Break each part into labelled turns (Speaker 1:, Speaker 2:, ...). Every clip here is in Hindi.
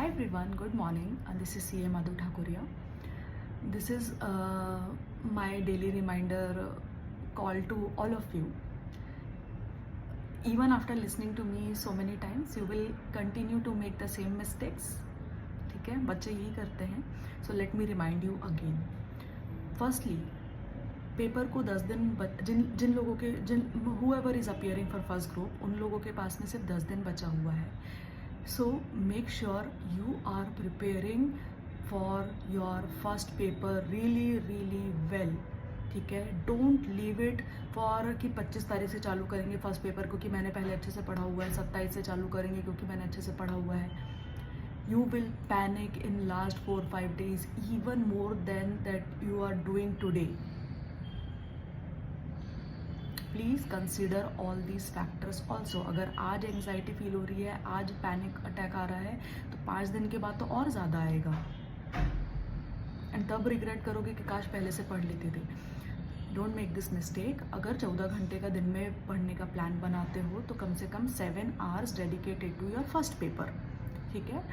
Speaker 1: Hi everyone, good morning. This is CA Madhu Thakuria. This is my daily reminder call to all of you. Even after listening to me so many times, you will continue to make the same mistakes. ठीक है, बच्चे यही करते हैं. So let me remind you again. Firstly, paper को 10 दिन जिन लोगों के whoever is appearing for first group, उन लोगों के पास में सिर्फ 10 दिन बचा हुआ है. So make sure you are preparing for your first paper really well. ठीक है, डोंट लीव इट फॉर कि 25 तारीख से चालू करेंगे फर्स्ट पेपर को कि मैंने पहले अच्छे से पढ़ा हुआ है, 27 से चालू करेंगे क्योंकि मैंने अच्छे से पढ़ा हुआ है. You will panic in last 4-5 days even more than that you are doing today. Please consider all these factors also. अगर आज एंग्जाइटी फील हो रही है, आज पैनिक अटैक आ रहा है, तो 5 दिन के बाद तो और ज़्यादा आएगा एंड तब रिग्रेट करोगे कि काश पहले से पढ़ लेते थे. Don't make this mistake. अगर 14 घंटे का दिन में पढ़ने का प्लान बनाते हो तो कम से कम 7 hours dedicated to your first paper. ठीक है,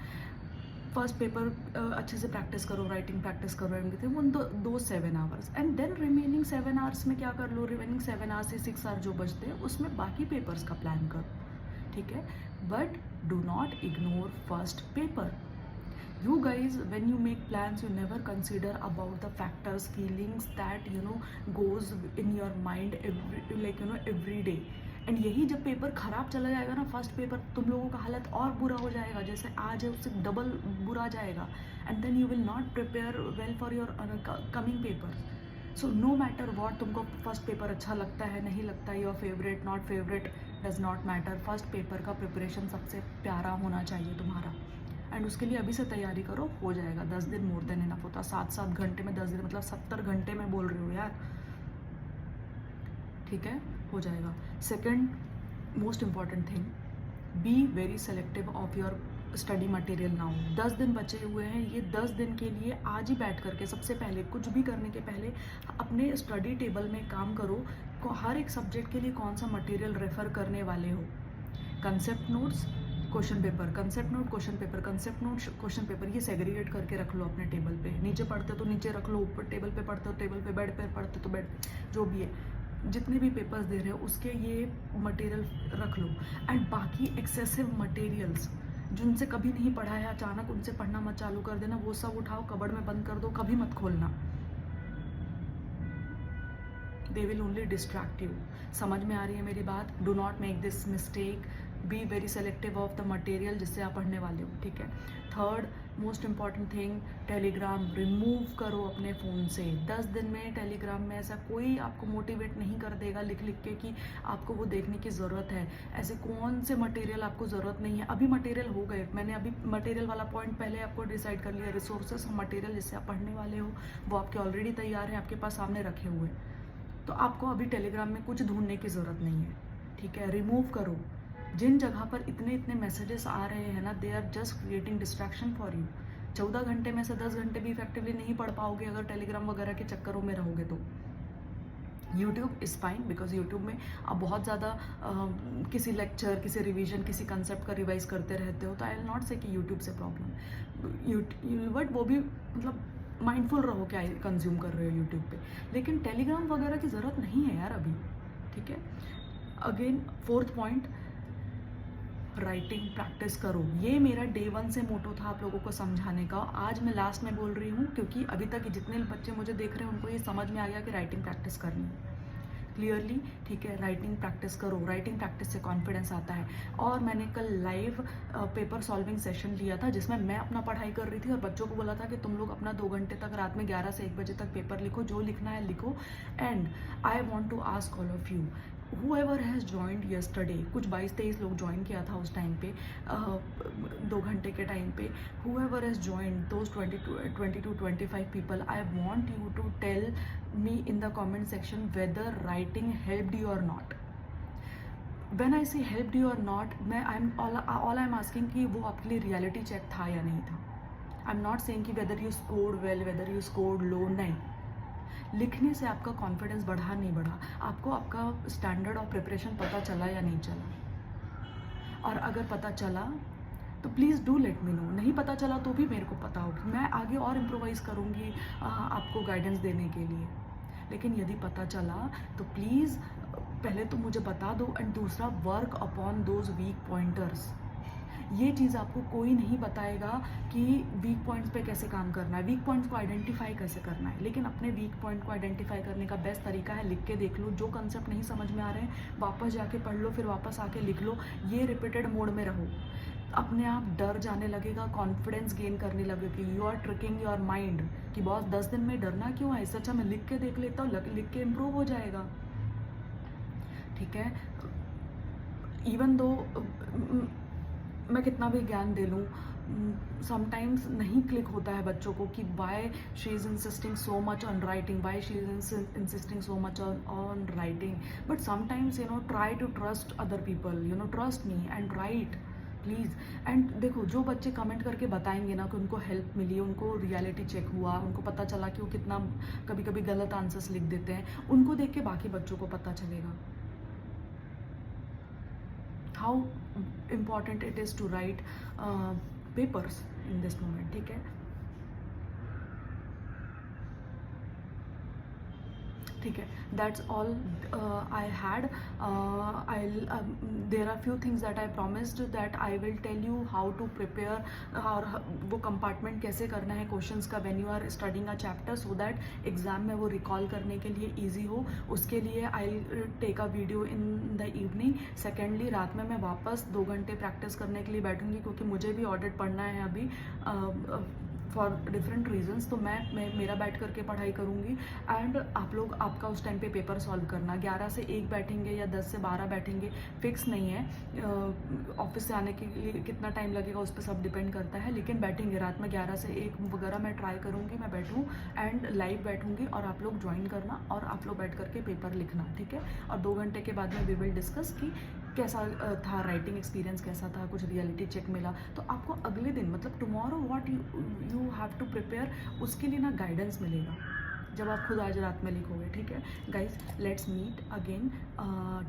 Speaker 1: फर्स्ट पेपर अच्छे से प्रैक्टिस करो, राइटिंग प्रैक्टिस करो, एवरीथिंग उन दो 7 hours and then remaining 7 hours में क्या कर लो, रिमेनिंग 7 आवर्स से 6 आवर्स जो बचते हैं उसमें बाकी पेपर्स का प्लान करो. ठीक है, but do not ignore first paper. You guys, when you make plans, you never consider about the factors, feelings that goes in your mind every day. And यही जब पेपर ख़राब चला जाएगा ना, फर्स्ट पेपर, तुम लोगों का हालत और बुरा हो जाएगा. जैसे आज है उससे डबल बुरा जाएगा and then you will not prepare well for your coming paper. So no matter what, तुमको फर्स्ट पेपर अच्छा लगता है नहीं लगता है, your favourite not favourite does not matter. First paper का प्रिपरेशन सबसे प्यारा होना चाहिए तुम्हारा एंड उसके लिए अभी से तैयारी करो, हो जाएगा. 10 दिन मोर देन इनफ होता. 7 घंटे में 10 दिन मतलब 70 घंटे में बोल रही हूँ यार. ठीक है, हो जाएगा. Second most important thing, be very selective of your study material now. 10 दिन बचे हुए हैं. ये 10 दिन के लिए आज ही बैठ करके सबसे पहले, कुछ भी करने के पहले अपने स्टडी टेबल में काम करो. हर एक सब्जेक्ट के लिए कौन सा मटेरियल रेफर करने वाले हो. Concept notes, question paper, concept note, question paper, concept note, question paper, ये सेग्रीगेट करके रख लो अपने टेबल पे. नीचे पढ़ते हो तो नीचे रख लो, ऊपर टेबल पे पढ़ते हो टेबल पे, बेड पे पढ़ते हो तो बेड, जो भी है, जितने भी पेपर्स दे रहे हो उसके ये मटेरियल रख लो. एंड बाकी एक्सेसिव मटेरियल्स जिनसे कभी नहीं पढ़ा है, अचानक उनसे पढ़ना मत चालू कर देना. वो सब उठाओ, कबर्ड में बंद कर दो, कभी मत खोलना. They will only distract you. समझ में आ रही है मेरी बात? Do not make this mistake. Be very selective of the material जिससे आप पढ़ने वाले हो. ठीक है. Third most important thing, Telegram remove करो अपने फ़ोन से. 10 दिन में टेलीग्राम में ऐसा कोई आपको मोटिवेट नहीं कर देगा लिख के कि आपको वो देखने की ज़रूरत है. ऐसे कौन से मटेरियल आपको ज़रूरत नहीं है. अभी मटेरियल हो गए. मैंने अभी मटेरियल वाला पॉइंट पहले आपको डिसाइड कर लिया. रिसोर्सेस मटेरियल जिससे आप पढ़ने वाले हो वो आपके ऑलरेडी तैयार हैं, आपके पास सामने रखे हुए. तो आपको अभी टेलीग्राम में कुछ ढूंढने की ज़रूरत नहीं है. ठीक है, रिमूव करो. जिन जगह पर इतने मैसेजेस आ रहे हैं ना, they are just creating distraction for you. 14 घंटे में से 10 घंटे भी इफेक्टिवली नहीं पढ़ पाओगे अगर टेलीग्राम वगैरह के चक्करों में रहोगे तो. YouTube is fine because YouTube में आप बहुत ज़्यादा किसी लेक्चर, किसी रिवीजन, किसी कंसेप्ट का रिवाइज करते रहते हो, तो आई विल नॉट से कि यूट्यूब से प्रॉब्लम. बट वो भी मतलब माइंडफुल रहो क्या कंज्यूम कर रहे हो यूट्यूब पे. लेकिन टेलीग्राम वगैरह की ज़रूरत नहीं है यार अभी. ठीक है. Again fourth point, writing practice करो. ये मेरा डे 1 से मोटो था आप लोगों को समझाने का. आज मैं लास्ट में बोल रही हूँ क्योंकि अभी तक जितने बच्चे मुझे देख रहे हैं उनको ये समझ में आ गया कि राइटिंग प्रैक्टिस करनी है क्लियरली. ठीक है, राइटिंग प्रैक्टिस करो. राइटिंग प्रैक्टिस से कॉन्फिडेंस आता है. और मैंने कल लाइव पेपर सॉल्विंग सेशन लिया था जिसमें मैं अपना पढ़ाई कर रही थी और बच्चों को बोला था कि तुम लोग अपना 2 घंटे तक रात में 11 से 1 बजे तक पेपर लिखो, जो लिखना है लिखो. And I want to ask all of you, whoever has joined yesterday, कुछ 22-23 लोग ज्वाइन किया था उस टाइम पे, 2 घंटे के टाइम पे. whoever has joined those 20 to 25 people, I want you to tell me in the comment section whether writing helped you or not. when I say helped you or not, मैं all I'm asking कि वो आपके लिए रियलिटी चेक था या नहीं था. I'm not saying कि whether you scored well, whether you scored low, नहीं. लिखने से आपका कॉन्फिडेंस बढ़ा नहीं बढ़ा, आपको आपका स्टैंडर्ड ऑफ प्रिपरेशन पता चला या नहीं चला. और अगर पता चला तो please do let me know. नहीं पता चला तो भी मेरे को पता होगी, मैं आगे और इम्प्रोवाइज़ करूँगी आपको गाइडेंस देने के लिए। लेकिन यदि पता चला तो प्लीज़ पहले तो मुझे बता दो, एंड दूसरा work upon those weak pointers. ये चीज़ आपको कोई नहीं बताएगा कि वीक पॉइंट्स पे कैसे काम करना है, वीक पॉइंट्स को आइडेंटिफाई कैसे करना है। लेकिन अपने वीक पॉइंट को आइडेंटिफाई करने का बेस्ट तरीका है लिख के देख लो। जो कंसेप्ट नहीं समझ में आ रहे हैं वापस जाके पढ़ लो, फिर वापस आके लिख लो। ये रिपीटेड मोड में रहो, अपने आप डर जाने लगेगा, कॉन्फिडेंस गेन करने लगेगी। You are tricking your mind कि बॉस 10 दिन में डरना क्यों है, इससे अच्छा मैं लिख के देख लेता हूँ, लिख के इम्प्रूव हो जाएगा। ठीक है, इवन दो मैं कितना भी ज्ञान दे लूँ, समटाइम्स नहीं क्लिक होता है बच्चों को कि why she is insisting so much on writing, why she is insisting so much on writing. But sometimes you know try to trust other people, you know trust me and write please. And देखो, जो बच्चे कमेंट करके बताएंगे ना कि उनको हेल्प मिली, उनको रियलिटी चेक हुआ, उनको पता चला कि वो कितना कभी कभी गलत आंसर्स लिख देते हैं, उनको देख के बाकी बच्चों को पता चलेगा how important it is to write papers in this moment। ठीक है, ठीक है, that's all I had. There are few things that I promised that I will tell you how to prepare, और वो कंपार्टमेंट कैसे करना है क्वेश्चंस का when you are studying a chapter, so that exam में वो रिकॉल करने के लिए ईजी हो। उसके लिए I take a video in the evening. Secondly, रात में मैं वापस 2 घंटे प्रैक्टिस करने के लिए बैठूंगी, क्योंकि मुझे भी ऑडिट पढ़ना है अभी फॉर डिफरेंट रीजंस। तो मैं मेरा बैठ करके पढ़ाई करूँगी, एंड आप लोग आपका उस टाइम पे पेपर सॉल्व करना। 11 से 1 बैठेंगे या 10 से 12 बैठेंगे, फिक्स नहीं है। ऑफिस से आने के लिए कितना टाइम लगेगा उस पर सब डिपेंड करता है, लेकिन बैठेंगे रात में 11 से 1 वगैरह मैं ट्राई करूँगी, मैं बैठूँ एंड लाइव बैठूँगी, और आप लोग ज्वाइन करना और आप लोग बैठ करके पेपर लिखना। ठीक है, और 2 घंटे के बाद में वी विल डिस्कस कि कैसा था राइटिंग एक्सपीरियंस, कैसा था, कुछ रियलिटी चेक मिला तो आपको अगले दिन, मतलब tomorrow what you have to prepare, उसके लिए ना गाइडेंस मिलेगा जब आप खुद आज रात में लिखोगे। ठीक है guys, let's meet again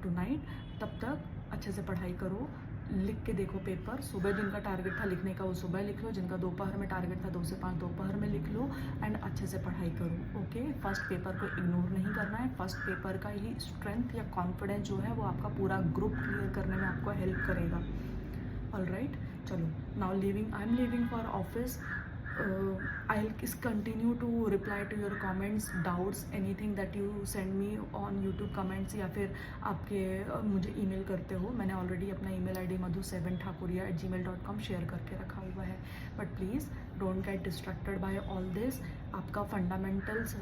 Speaker 1: tonight. तब तक अच्छे से पढ़ाई करो, लिख के देखो पेपर। सुबह जिनका टारगेट था लिखने का वो सुबह लिख लो, जिनका दोपहर में टारगेट था 2 से 5 दोपहर में लिख लो, एंड अच्छे से पढ़ाई करो। ओके, फर्स्ट पेपर को इग्नोर नहीं करना है। फर्स्ट पेपर का ही स्ट्रेंथ या कॉन्फिडेंस जो है वो आपका पूरा ग्रुप क्लियर करने में आपको हेल्प करेगा। ऑल राइट, चलो now leaving, I am leaving for office. I'll continue to reply to your comments, doubts, anything that you send me on YouTube comments, या फिर आपके मुझे ईमेल करते हो। मैंने ऑलरेडी अपना ईमेल आईडी madhu7thakuria@gmail.com शेयर करके रखा हुआ है। But please don't get distracted by all this. आपका फंडामेंटल्स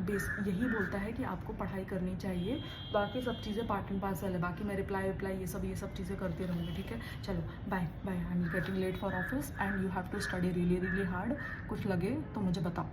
Speaker 1: बेस यही बोलता है कि आपको पढ़ाई करनी चाहिए, बाकी सब चीज़ें पार्ट एंड पार्सल है। बाकी मैं रिप्लाई ये सब चीज़ें करती रहूँगी। ठीक है, चलो bye bye. I am getting late for office and you have to study really hard. कुछ लगे तो मुझे बताओ।